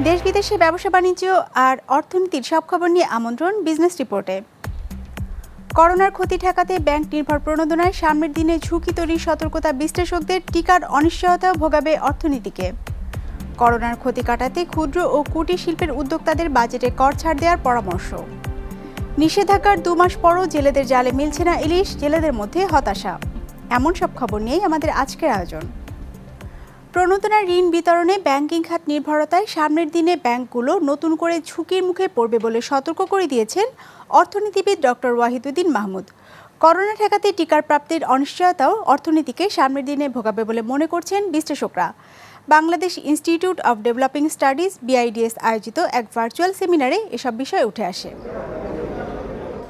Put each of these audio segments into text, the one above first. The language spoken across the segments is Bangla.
দেশ বিদেশে ব্যবসা বাণিজ্য আর অর্থনীতির সব খবর নিয়ে আমন্ত্রণ বিজনেস রিপোর্টে। করোনার ক্ষতি ঠেকাতে ব্যাংক নির্ভর প্রণোদনায় সামনের দিনে ঝুঁকি তৈরির সতর্কতা বিশ্লেষকদের, টিকার অনিশ্চয়তা ভোগাবে অর্থনীতিকে। করোনার ক্ষতি কাটাতে ক্ষুদ্র ও কুটির শিল্পের উদ্যোক্তাদের বাজেটে কর ছাড় দেওয়ার পরামর্শ। নিষেধাজ্ঞার 2 মাস পরও জেলেদের জালে মিলছে না ইলিশ, জেলেদের মধ্যে হতাশা। এমন সব খবর নিয়েই আমাদের আজকের আয়োজন। প্রণোদনা ঋণ বিতরণে ব্যাংকিং খাত নির্ভরতায় সামনের দিনে ব্যাংকগুলো নতুন করে ঝুঁকির মুখে পড়বে বলে সতর্ক করে দিয়েছেন অর্থনীতিবিদ ডক্টর ওয়াহিদুদ্দিন মাহমুদ। করোনা ঠেকাতে টিকার প্রাপ্তির অনিশ্চয়তাও অর্থনীতিকে সামনের দিনে ভোগাবে বলে মনে করছেন বিশ্লেষকরা। Bangladesh institute of developing studies BIDS আয়োজিত এক ভার্চুয়াল সেমিনারে এসব বিষয় উঠে আসে।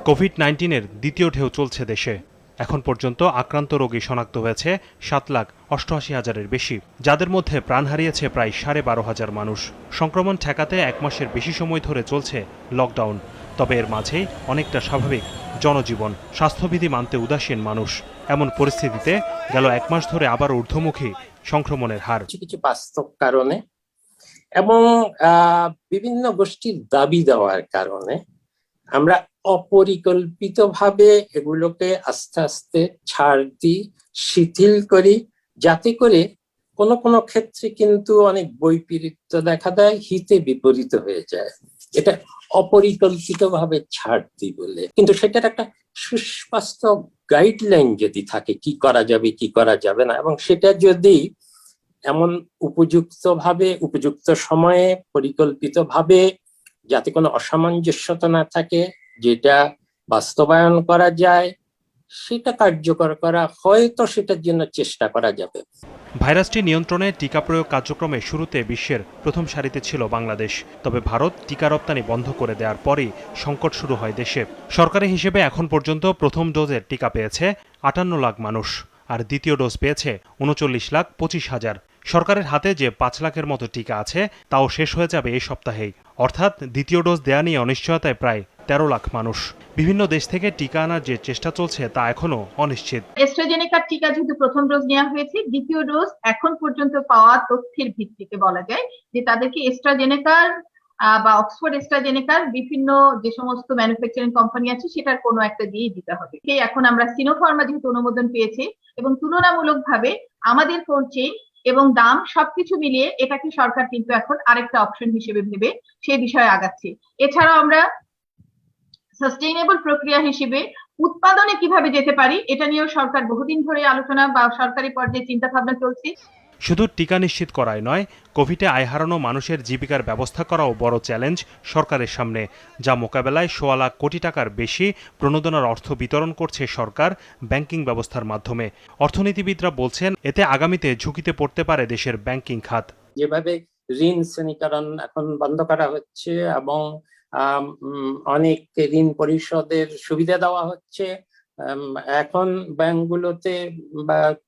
কোভিড-19-এর দ্বিতীয় ঢেউ চলছে দেশে। এখন পর্যন্ত আক্রান্ত রোগী শনাক্ত হয়েছে 7,88,000-এর বেশি, যাদের মধ্যে প্রাণ হারিয়েছে প্রায় 12,500 মানুষ। সংক্রমণ ঠেকাতে 1 মাসের বেশি সময় ধরে চলছে লকডাউন। তবে এর মাঝেই অনেকটা স্বাভাবিক জনজীবন, স্বাস্থ্যবিধি মানতে উদাসীন মানুষ। এমন পরিস্থিতিতে গেল 1 মাস ধরে আবার ঊর্ধ্বমুখী সংক্রমণের হার। কিছু বাস্তব কারণে এবং বিভিন্ন গোষ্ঠীর দাবি দেওয়ার কারণে আমরা অপরিকল্পিতভাবে এগুলোকে আস্তে আস্তে ছাড় দিই, শিথিল করি, যাতে করে কোনো ক্ষেত্রে কিন্তু অনেক বৈপরীত্য দেখা দেয়, হিতে বিপরীত হয়ে যায়। এটা অপরিকল্পিতভাবে ছাড় দিই বলে, কিন্তু সেটার একটা সুস্পষ্ট গাইডলাইন যদি থাকে কি করা যাবে কি করা যাবে না, এবং সেটা যদি এমন উপযুক্ত সময়ে পরিকল্পিতভাবে, যাতে কোনো অসামঞ্জস্যতা না থাকে, যেটা বাস্তবায়ন করা যায়, সেটা কার্যকর করা, হয়তো সেটার জন্য চেষ্টা করা যাবে। ভাইরাসটি নিয়ন্ত্রণে টিকা প্রয়োগ কার্যক্রমে শুরুতে বিশ্বের প্রথম সারিতে ছিল বাংলাদেশ। তবে ভারত টিকা রপ্তানি বন্ধ করে দেওয়ার পরই সংকট শুরু হয় দেশে। সরকারি হিসেবে এখন পর্যন্ত প্রথম ডোজের টিকা পেয়েছে 58 লাখ মানুষ, আর দ্বিতীয় ডোজ পেয়েছে 39,25,000। সরকারের হাতে যে 5 লাখের মতো টিকা আছে তাও শেষ হয়ে যাবে এই সপ্তাহেই। অর্থাৎ দ্বিতীয় ডোজ দেয়া নিয়ে অনিশ্চয়তায় প্রায় 13 লাখ মানুষ। বিভিন্ন দেশ থেকে টিকা আনার যে চেষ্টা চলছে তা এখনো অনিশ্চিত। অ্যাস্ট্রাজেনেকার টিকা যেহেতু প্রথম ডোজ নেওয়া হয়েছে, দ্বিতীয় ডোজ এখন পর্যন্ত পাওয়া তথ্যের ভিত্তিতে বলা যায় যে তাদেরকে অ্যাস্ট্রাজেনেকার বা অক্সফোর্ড অ্যাস্ট্রাজেনেকার বিভিন্ন যে সমস্ত ম্যানুফ্যাকচারিং কোম্পানি আছে সেটার কোনো একটা দিয়ে দিতে হবে। এখন আমরা সিনোফার্মা যেহেতু অনুমোদন পেয়েছে এবং তুলনামূলকভাবে আমাদের কোল্ড চেইন এবং দাম সবকিছু মিলিয়ে এটাকে সরকার কিন্তু এখন আরেকটা অপশন হিসেবে ভেবে সেই বিষয়ে আগাচ্ছে। এছাড়াও আমরা সাস্টেইনেবল প্রক্রিয়া হিসেবে উৎপাদনে কিভাবে যেতে পারি, এটা নিয়েও সরকার বহুদিন ধরে আলোচনা বা সরকারি পর্যায়ে চিন্তা ভাবনা চলছে। শুধু টিকা নিশ্চিত করাই নয়, কোভিডে আয় হারানো মানুষের জীবিকার ব্যবস্থা করাও বড় চ্যালেঞ্জ সরকারের সামনে, যা মোকাবেলায় 1.25 লাখ কোটি টাকার বেশি প্রণোদনার অর্থ বিতরণ করছে সরকার ব্যাংকিং ব্যবস্থার মাধ্যমে। অর্থনীতিবিদরা বলছেন এতে আগামীতে ঝুঁকিতে পড়তে পারে দেশের ব্যাংকিং খাত। যেভাবে ঋণ শ্রেণীকরণ এখন বন্ধ করা হচ্ছে এবং অনেক ঋণ পরিশোধের সুবিধা দেওয়া হচ্ছে, এখন ব্যাংকগুলোতে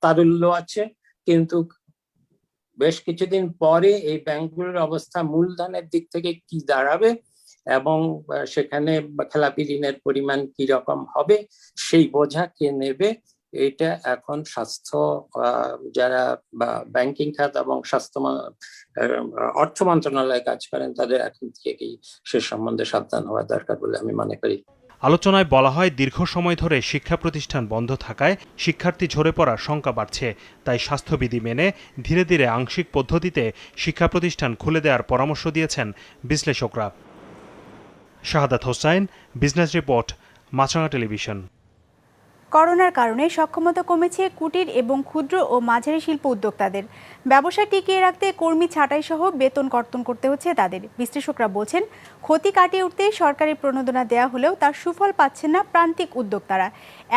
তারল্য আছে, কিন্তু বেশ কিছুদিন পরে এই ব্যাংকগুলোর অবস্থা মূলধনের দিক থেকে কি দাঁড়াবে এবং সেখানে খেলাপি ঋণের পরিমাণ কি রকম হবে, সেই বোঝা কে নেবে, এটা এখন স্বাস্থ্য যারা ব্যাংকিং খাত এবং অর্থ মন্ত্রণালয়ে কাজ করেন তাদের এখন থেকেই সে সম্বন্ধে সাবধান হওয়া দরকার বলে আমি মনে করি। আলোচনায় বলা হয়, দীর্ঘ সময় ধরে শিক্ষা প্রতিষ্ঠান বন্ধ থাকায় শিক্ষার্থী ঝরে পড়ার শঙ্কা বাড়ছে। তাই স্বাস্থ্যবিধি মেনে ধীরে ধীরে আংশিক পদ্ধতিতে শিক্ষা প্রতিষ্ঠান খুলে দেওয়ার পরামর্শ দিয়েছেন বিশ্লেষকরা। শাহাদাত হোসাইন, বিজনেস রিপোর্ট, মাছরাঙা টেলিভিশন। করোনার কারণে সক্ষমতা কমেছে কুটির এবং ক্ষুদ্র ও মাঝারি শিল্প উদ্যোক্তাদের। ব্যবসা টিকিয়ে রাখতে কর্মী ছাঁটাই সহ বেতন কর্তন করতে হচ্ছে তাদের। বিশ্লেষকরা বলছেন, ক্ষতি কাটিয়ে উঠতে সরকারি প্রণোদনা দেওয়া হলেও তার সুফল পাচ্ছেন না প্রান্তিক উদ্যোক্তারা।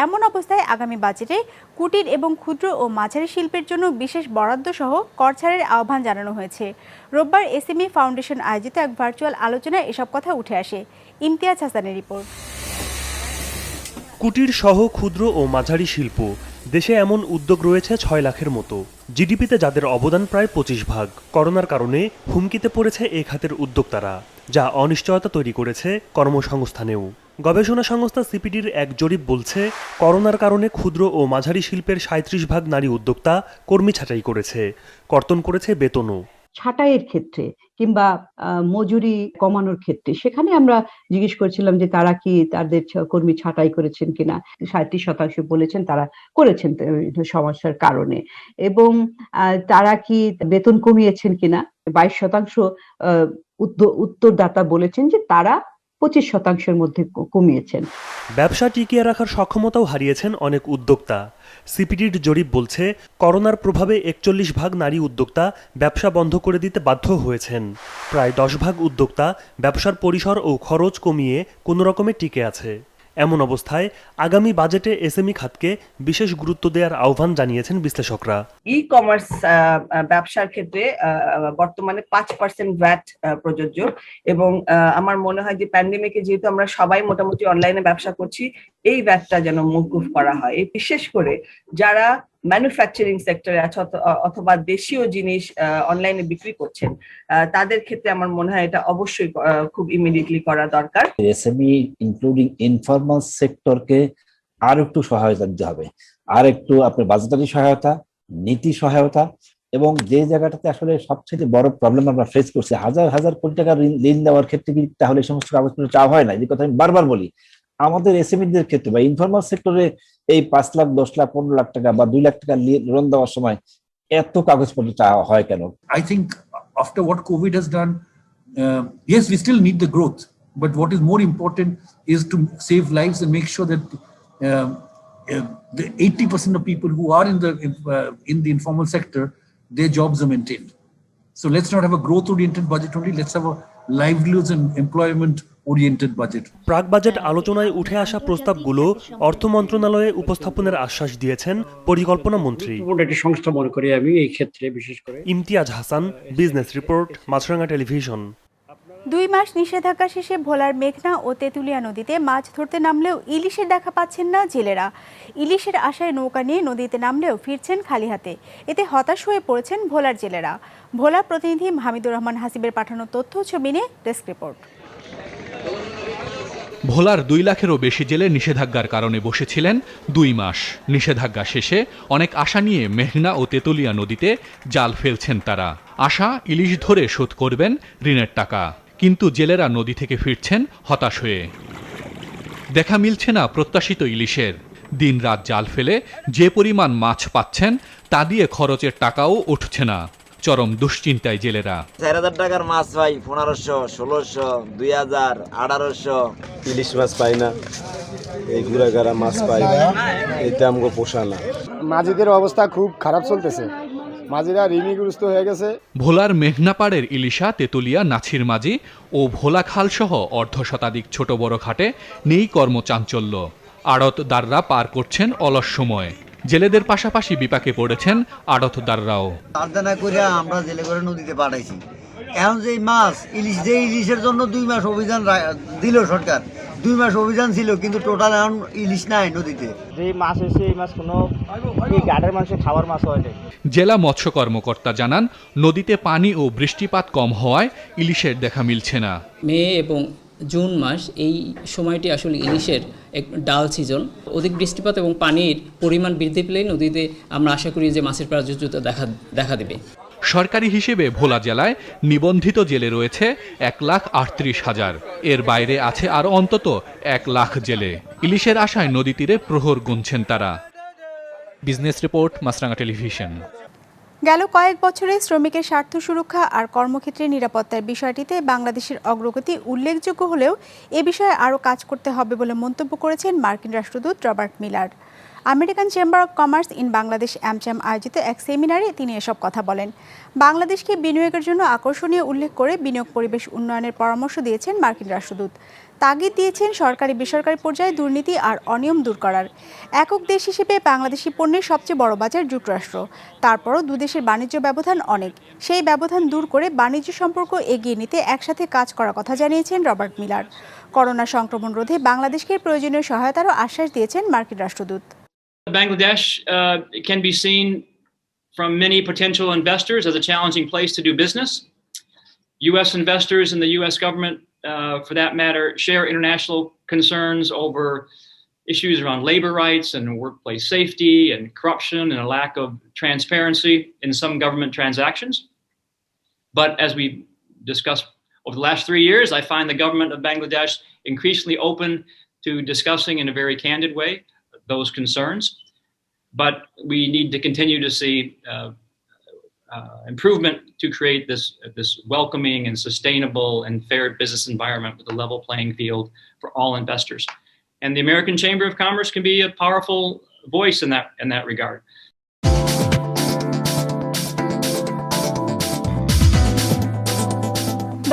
এমন অবস্থায় আগামী বাজেটে কুটির এবং ক্ষুদ্র ও মাঝারি শিল্পের জন্য বিশেষ বরাদ্দ সহ কর ছাড়ের আহ্বান জানানো হয়েছে। রোববার SME ফাউন্ডেশন আয়োজিত এক ভার্চুয়াল আলোচনায় এসব কথা উঠে আসে। ইমতিয়াজ হাসানের রিপোর্ট। কুটির সহ ক্ষুদ্র ও মাঝারি শিল্প দেশে এমন উদ্যোগ রয়েছে 6 লাখের মতো। জিডিপিতে যাদের অবদান প্রায় 25%। করোনার কারণে হুমকিতে পড়েছে এ খাতের উদ্যোক্তারা, যা অনিশ্চয়তা তৈরি করেছে কর্মসংস্থানেও। গবেষণা সংস্থা CPDর এক জরিপ বলছে, করোনার কারণে ক্ষুদ্র ও মাঝারি শিল্পের 37% নারী উদ্যোক্তা কর্মী ছাঁটাই করেছে, কর্তন করেছে বেতনও। ছাঁটাইয়ের ক্ষেত্রে কিংবা মজুরি কমানোর ক্ষেত্রে, সেখানে আমরা জিজ্ঞেস করেছিলাম যে তারা কি তাদের কর্মী ছাঁটাই করেছেন কিনা। 37% বলেছেন তারা করেছেন সমস্যার কারণে। এবং তারা কি বেতন কমিয়েছেন কিনা 22% উত্তরদাতা বলেছেন যে তারা 25%-এর মধ্যে কমিয়েছেন। ব্যবসা টিকিয়ে রাখার সক্ষমতাও হারিয়েছেন অনেক উদ্যোক্তা। সিপিডির জরিপ বলছে, করোনার প্রভাবে 41% নারী উদ্যোক্তা ব্যবসা বন্ধ করে দিতে বাধ্য হয়েছেন। প্রায় 10% উদ্যোক্তা ব্যবসার পরিসর ও খরচ কমিয়ে কোনো রকমে টিকে আছে। এমন অবস্থায় আগামী বাজেটে এসএমই খাতকে বিশেষ গুরুত্ব দেওয়ার আহ্বান জানিয়েছেন বিশ্লেষকরা। ই কমার্স ব্যবসার ক্ষেত্রে বর্তমানে 5% ভ্যাট প্রযোজ্য, এবং আমার মনে হয় যে প্যান্ডেমিকে যেহেতু আমরা সবাই মোটামুটি অনলাইনে ব্যবসা করছি, এই ভ্যাটটা যেন মওকুফ করা হয়। এই বিশেষ করে যারা ম্যানুফ্যাকচারিং সেক্টরে আছে অথবা দেশীয় জিনিস অনলাইনে বিক্রি করছেন, তাদের ক্ষেত্রে আমার মনে হয় এটা অবশ্যই খুব ইমিডিয়েটলি করা দরকার। এসএমই ইনক্লুডিং ইনফরমাল সেক্টরকে আর একটু সহায়তা দিতে হবে, আর একটু আপনার বাজেটারি সহায়তা, নীতি সহায়তা, এবং যে জায়গাটাতে আসলে সবচেয়ে বড় প্রবলেম আমরা ফেস করছি, হাজার হাজার কোটি টাকা ঋণ দেওয়ার ক্ষেত্রে কি তাহলে সমস্ত কাগজপত্র চাওয়া হয় না? যে কথা আমি বারবার বলি, আমাদের এসএমইদের ক্ষেত্রে বা ইনফরমাল সেক্টরে এই 5 লাখ 10 লাখ 15 লাখ টাকা বা 2 লাখ টাকা লোন দেওয়ার সময় এত কাগজপত্র চাওয়া হয় কেন? I think after what COVID has done, yes, we still need the growth, but what is more important is to save lives and make sure that the 80% of people who are in the informal sector, their jobs are maintained. So let's not have a growth-oriented budget only. Let's have a livelihoods and employment-oriented budget. প্রাক বাজেট আলোচনায় উঠে আসা প্রস্তাবগুলো অর্থ মন্ত্রণালয়ে উপস্থাপনের আশ্বাস দিয়েছেন পরিকল্পনা মন্ত্রী। একটি সংস্থা মনে করি আমি এই ক্ষেত্রে বিশেষ করে। ইমতিয়াজ হাসান, বিজনেস রিপোর্ট, মাছরাঙা টেলিভিশন। 2 মাস নিষেধাজ্ঞা শেষে ভোলার মেঘনা ও তেঁতুলিয়া নদীতে মাছ ধরতে নামলেও ইলিশের দেখা পাচ্ছেন না জেলেরা। ইলিশের আশায় নৌকা নিয়ে নদীতে নামলেও ফিরছেন খালি হাতে। এতে হতাশ হয়ে পড়েছেন ভোলার জেলেরা। ভোলা প্রতিনিধি হামিদুর রহমান হাসিবের পাঠানো তথ্য ছবি নিয়ে ডেস্ক রিপোর্ট। ভোলার 2 লাখেরও বেশি জেলে নিষেধাজ্ঞার কারণে বসেছিলেন 2 মাস। নিষেধাজ্ঞা শেষে অনেক আশা নিয়ে মেঘনা ও তেঁতুলিয়া নদীতে জাল ফেলছেন তারা। আশা ইলিশ ধরে শোধ করবেন ঋণের টাকা, কিন্তু জেলেরা নদী থেকে ফিরছেন হতাশ হয়ে। দেখা মিলছে না প্রত্যাশিত ইলিশের। দিনরাত জাল ফেলে যে পরিমাণ মাছ পাচ্ছেন তা দিয়ে খরচের টাকাও উঠছে না। চরম দুশ্চিন্তায় জেলেরা। 4000 টাকার মাছ পাই 1500, 1600, 2000, 1800। ইলিশ মাছ পাই না, এই গুড়াগাড়া মাছ পাই না, এটা আমাকে পোষা না। মাঝিদের অবস্থা খুব খারাপ চলতেছে, মাঝিরা ঋণগ্রস্ত হয়ে গেছে। ভোলার মেঘনাপাড়ের ইলিশা, তেঁতুলিয়া, নাছির মাঝি ও ভোলা খাল সহ অর্ধশতাধিক ছোট বড় ঘাটে নেই কর্মচাঞ্চল্য। আড়তদাররা পার করছেন অলস সময়। জেলেদের পাশাপাশি বিপাকে পড়েছেন আড়তদাররাও। আর্দানা করে আমরা জেলে করে নদীতে পাঠাইছি। এখন যে মাছ ইলিশ, যে ইলিশের জন্য 2 মাস অভিযান দিল সরকার, 2 মাস অভিযান ছিল, কিন্তু টোটাল এখন ইলিশ নাই নদীতে। যে মাছ হয়েছে এই মাছ কোনো এই ঘাটের মানুষের খাবার মাছ হয় না। জেলা মৎস্য কর্মকর্তা জানান, নদীতে পানি ও বৃষ্টিপাত কম হওয়ায় ইলিশের দেখা মিলছে না। মে এবং জুন মাস এই সময়টি আসলে ইলিশের এক ডাল সিজন। অধিক বৃষ্টিপাত এবং পানির পরিমাণ বৃদ্ধি পেলেই নদীতে আমরা আশা করি যে মাছের প্রাচুর্যতা দেখা দেবে। সরকারি হিসেবে ভোলা জেলায় নিবন্ধিত জেলে রয়েছে 1,38,000। এর বাইরে আছে আরও অন্তত 1 লাখ জেলে। ইলিশের আশায় নদী তীরে প্রহর গুনছেন তারা। বিজনেস রিপোর্ট, মাছরাঙা টেলিভিশন। গেল কয়েক বছরে শ্রমিকের স্বার্থ সুরক্ষা আর কর্মক্ষেত্রে নিরাপত্তার বিষয়টিতে বাংলাদেশের অগ্রগতি উল্লেখযোগ্য হলেও এ বিষয়ে আরও কাজ করতে হবে বলে মন্তব্য করেছেন মার্কিন রাষ্ট্রদূত Robert Miller. American chamber of commerce in Bangladesh AmCham আয়োজিত এক সেমিনারে তিনি এসব কথা বলেন। বাংলাদেশকে বিনিয়োগের জন্য আকর্ষণীয় উল্লেখ করে বিনিয়োগ পরিবেশ উন্নয়নের পরামর্শ দিয়েছেন মার্কিন রাষ্ট্রদূত। তাগিদ দিয়েছেন সরকারি বেসরকারি পর্যায়ে দুর্নীতি আর অনিয়ম দূর করার। একক দেশ হিসেবে বাংলাদেশি পণ্যের সবচেয়ে বড় বাজার যুক্তরাষ্ট্র। তারপরও দুদেশের বাণিজ্য ব্যবধান অনেক। সেই ব্যবধান দূর করে বাণিজ্য সম্পর্ক এগিয়ে নিতে একসাথে কাজ করার কথা জানিয়েছেন রবার্ট মিলার। করোনা সংক্রমণ রোধে বাংলাদেশকে প্রয়োজনীয় সহায়তারও আশ্বাস দিয়েছেন মার্কিন রাষ্ট্রদূত। Bangladesh can be seen from many potential investors as a challenging place to do business. U.S. investors and the U.S. government, for that matter, share international concerns over issues around labor rights and workplace safety and corruption and a lack of transparency in some government transactions. But as we discussed over the last 3 years, I find the government of Bangladesh increasingly open to discussing in a very candid way those concerns. But we need to continue to see improvement to create this welcoming and sustainable and fair business environment with a level playing field for all investors. And the American Chamber of Commerce can be a powerful voice in that regard.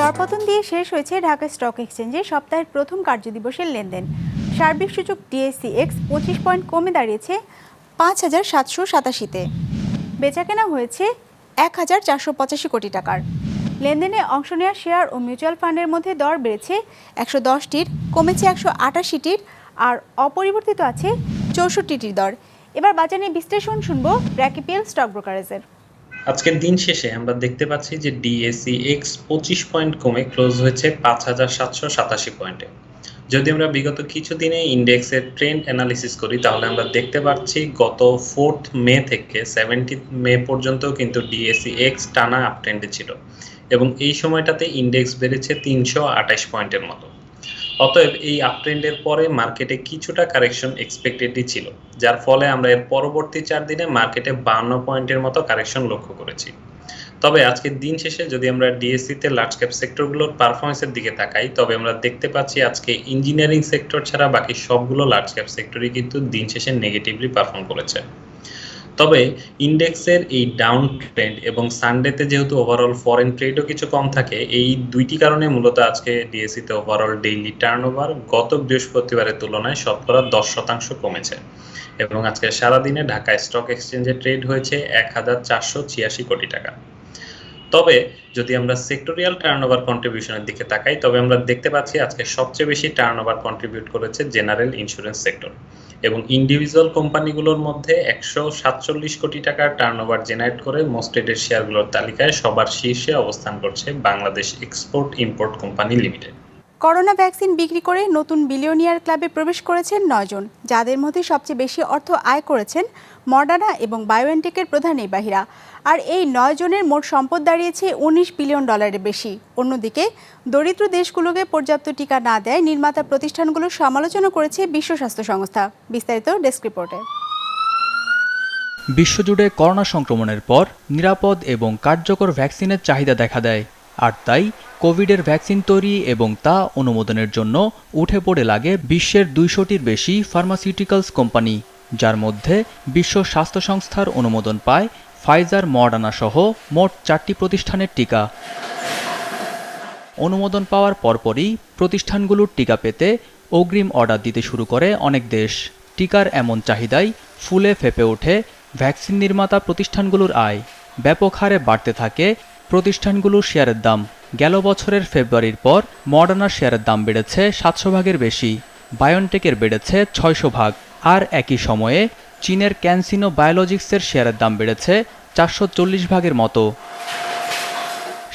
দরপতন দিয়ে শেষ হয়েছে ঢাকা স্টক এক্সচেঞ্জে সপ্তাহের প্রথম কার্যদিবসের লেনদেন। সার্বিক সূচক DSCX 25 পয়েন্ট কমে দাঁড়িয়েছে 5,787-তে। বেচাকেনা হয়েছে 1,485 কোটি টাকার। লেনদেনে অংশ নেওয়া শেয়ার ও মিউচুয়াল ফান্ডের মধ্যে দর বেড়েছে 110টির, কমেছে 188টির, আর অপরিবর্তিত আছে 64টির দর। এবার বাজারে বিশ্লেষণ শুনবো র্যাকিপিএল স্টক ব্রোকারেজের। আজকের দিন শেষে আমরা দেখতে পাচ্ছি যে DSCX 25 পয়েন্ট কমে ক্লোজ হয়েছে 5,787 পয়েন্টে। যদি আমরা বিগত কিছুদিনে ইন্ডেক্সের ট্রেন্ড অ্যানালিসিস করি তাহলে আমরা দেখতে পাচ্ছি গত 4th মে থেকে 17th মে পর্যন্ত কিন্তু DSCX টানা আপ ট্রেন্ডে ছিল এবং এই সময়টাতে ইন্ডেক্স বেড়েছে 328 পয়েন্টের মতো। অতএব এই আপ ট্রেন্ডের পরে মার্কেটে কিছুটা কারেকশন এক্সপেক্টেডই ছিল, যার ফলে আমরা এর পরবর্তী 4 দিনে মার্কেটে 52 পয়েন্টের মতো কারেকশন লক্ষ্য করেছি। তবে আজকের দিন শেষে যদি আমরা ডিএসসিতে লার্জ ক্যাপ সেক্টরগুলোর পারফরমেন্সের দিকে তাকাই তবে আমরা দেখতে পাচ্ছি আজকে ইঞ্জিনিয়ারিং সেক্টর ছাড়া বাকি সবগুলো লার্জ ক্যাপ সেক্টরই কিন্তু দিন শেষে নেগেটিভলি পারফর্ম করেছে। তবে ইন্ডেক্সের এই ডাউন ট্রেন্ড এবং সানডেতে যেহেতু ওভারঅল ফরেন ট্রেডও কিছু কম থাকে, এই দুইটি কারণে মূলত আজকে ডিএসসিতে ওভারঅল ডেইলি টার্নওভার গত বৃহস্পতিবারের তুলনায় শতকরা 10% কমেছে এবং আজকে সারাদিনে ঢাকা স্টক এক্সচেঞ্জে ট্রেড হয়েছে 1,486 কোটি টাকা। তবে যদি আমরা সেক্টরিয়াল টার্নওভার কন্ট্রিবিউশনের দিকে তাকাই তবে আমরা দেখতে পাচ্ছি আজকে সবচেয়ে বেশি টার্নওভার কন্ট্রিবিউট করেছে জেনারেল ইন্স্যুরেন্স সেক্টর এবং ইন্ডিভিজুয়াল কোম্পানিগুলোর মধ্যে 147 কোটি টাকার টার্নওভার জেনারেট করে মোস্ট ট্রেডেড শেয়ারগুলোর তালিকায় সবার শীর্ষে অবস্থান করছে Bangladesh export import company limited. Corona vaccine বিক্রি করে নতুন বিলিয়নিয়ার ক্লাবে প্রবেশ করেছেন 9 জন, যাদের মধ্যে সবচেয়ে বেশি অর্থ আয় করেছেন মডার্না এবং বায়োএনটেকের প্রধান নির্বাহীরা। আর এই 9 জনের মোট সম্পদ দাঁড়িয়েছে $19 বিলিয়ন বেশি। অন্যদিকে দরিদ্র দেশগুলোকে পর্যাপ্ত টিকা না দেয় নির্মাতা প্রতিষ্ঠানগুলোর সমালোচনা করেছে বিশ্ব স্বাস্থ্য সংস্থা। বিস্তারিত ডেস্ক রিপোর্টে। বিশ্বজুড়ে করোনা সংক্রমণের পর নিরাপদ এবং কার্যকর ভ্যাকসিনের চাহিদা দেখা দেয়, আর তাই কোভিডের ভ্যাকসিন তৈরি এবং তা অনুমোদনের জন্য উঠে পড়ে লাগে বিশ্বের 200টির বেশি ফার্মাসিউটিক্যালস কোম্পানি, যার মধ্যে বিশ্ব স্বাস্থ্য সংস্থার অনুমোদন পায় ফাইজার, মডার্না সহ মোট 4টি প্রতিষ্ঠানের টিকা। অনুমোদন পাওয়ার পরপরই প্রতিষ্ঠানগুলোর টিকা পেতে অগ্রিম অর্ডার দিতে শুরু করে অনেক দেশ। টিকার এমন চাহিদায় ফুলে ফেঁপে ওঠে ভ্যাকসিন নির্মাতা প্রতিষ্ঠানগুলোর আয়। ব্যাপক হারে বাড়তে থাকে প্রতিষ্ঠানগুলোর শেয়ারের দাম। গেল বছরের ফেব্রুয়ারির পর মডার্নার শেয়ারের দাম বেড়েছে 700 ভাগের বেশি, বায়োনটেকের বেড়েছে 600 ভাগ, আর একই সময়ে চীনের ক্যানসিনো বায়োলজিক্সের শেয়ারের দাম বেড়েছে 440 ভাগের মতো।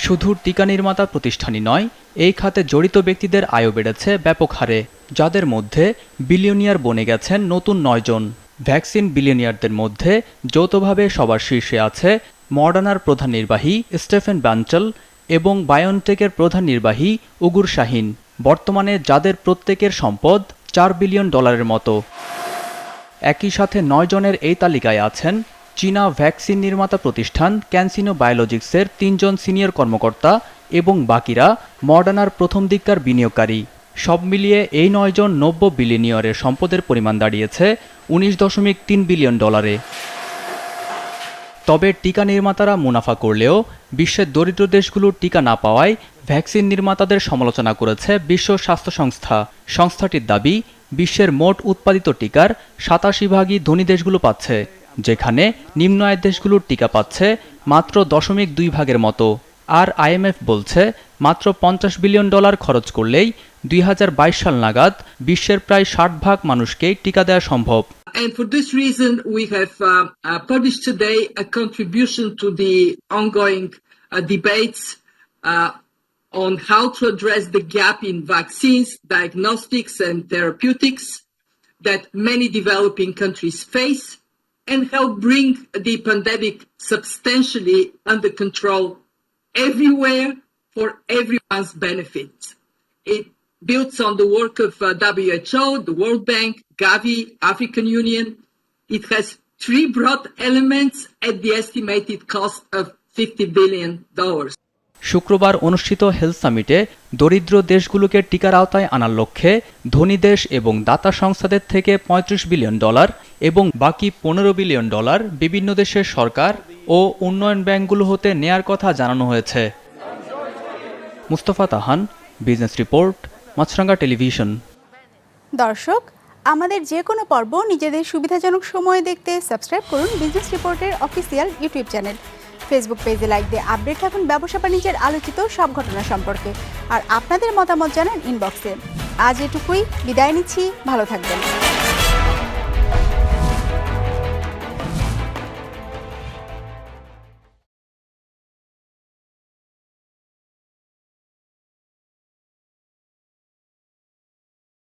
শুধু টিকা নির্মাতা প্রতিষ্ঠানই নয়, এই খাতে জড়িত ব্যক্তিদের আয়ও বেড়েছে ব্যাপক হারে, যাদের মধ্যে বিলিয়নিয়ার বনে গেছেন নতুন 9 জন। ভ্যাকসিন বিলিয়নিয়ারদের মধ্যে যৌথভাবে সবার শীর্ষে আছে মডার্নার প্রধান নির্বাহী স্টেফেন বাঞ্চল এবং বায়োনটেকের প্রধান নির্বাহী উগুর শাহিন, বর্তমানে যাদের প্রত্যেকের সম্পদ $4 বিলিয়ন মতো। একই সাথে 9 জনের এই তালিকায় আছেন চীনা ভ্যাকসিন নির্মাতা প্রতিষ্ঠান ক্যানসিনো বায়োলজিক্সের 3 জন সিনিয়র কর্মকর্তা এবং বাকিরা মডার্নার প্রথম দিককার বিনিয়োগকারী। সব মিলিয়ে এই 9 জন 90 বিলিয়নিয়ারের সম্পদের পরিমাণ দাঁড়িয়েছে $19.3 বিলিয়ন। তবে টিকা নির্মাতারা মুনাফা করলেও বিশ্বের দরিদ্র দেশগুলোর টিকা না পাওয়ায় ভ্যাকসিন নির্মাতাদের সমালোচনা করেছে বিশ্ব স্বাস্থ্য সংস্থা। সংস্থাটির দাবি, বিশ্বের মোট উৎপাদিত টিকার 87 ভাগই ধনী দেশগুলো পাচ্ছে, যেখানে নিম্ন আয়ের দেশগুলোর টিকা পাচ্ছে মাত্র 0.2 ভাগের মতো। আর IMF বলছে মাত্র $50 বিলিয়ন খরচ করলেই 2022 সাল নাগাদ বিশ্বের প্রায় 60 ভাগ মানুষকেই টিকা দেওয়া সম্ভব। And for this reason, we have published today a contribution to the ongoing debates on how to address the gap in vaccines, diagnostics and therapeutics that many developing countries face, and help bring the pandemic substantially under control everywhere for everyone's benefit. It builds on the work of WHO, the World Bank, Gavi, African Union. It has three broad elements at the estimated cost of $50 billion. শুক্রবার অনুষ্ঠিত হেলথ সামিটে দরিদ্র দেশগুলোকে টিকার আওতায় আনার লক্ষ্যে ধনী দেশ এবং দাতা সংস্থাদের থেকে $35 বিলিয়ন এবং বাকি $15 বিলিয়ন বিভিন্ন দেশের সরকার ও উন্নয়ন ব্যাংকগুলো হতে নেয়ার কথা জানানো হয়েছে। মুস্তফা তাহান, বিজনেস রিপোর্ট, মাছরাঙ্গা টেলিভিশন। দর্শক, আমাদের যে কোনো পর্ব নিজেদের সুবিধাজনক সময়ে দেখতে সাবস্ক্রাইব করুন বিজনেস রিপোর্টের অফিসিয়াল ইউটিউব চ্যানেল। ফেসবুক পেজে লাইক দিয়ে আপডেট থাকুন ব্যবসা বাণিজ্যের আলোচিত সব ঘটনা সম্পর্কে। আর আপনাদের মতামত জানান ইনবক্সে। আজ এটুকুই, বিদায় নিচ্ছি, ভালো থাকবেন।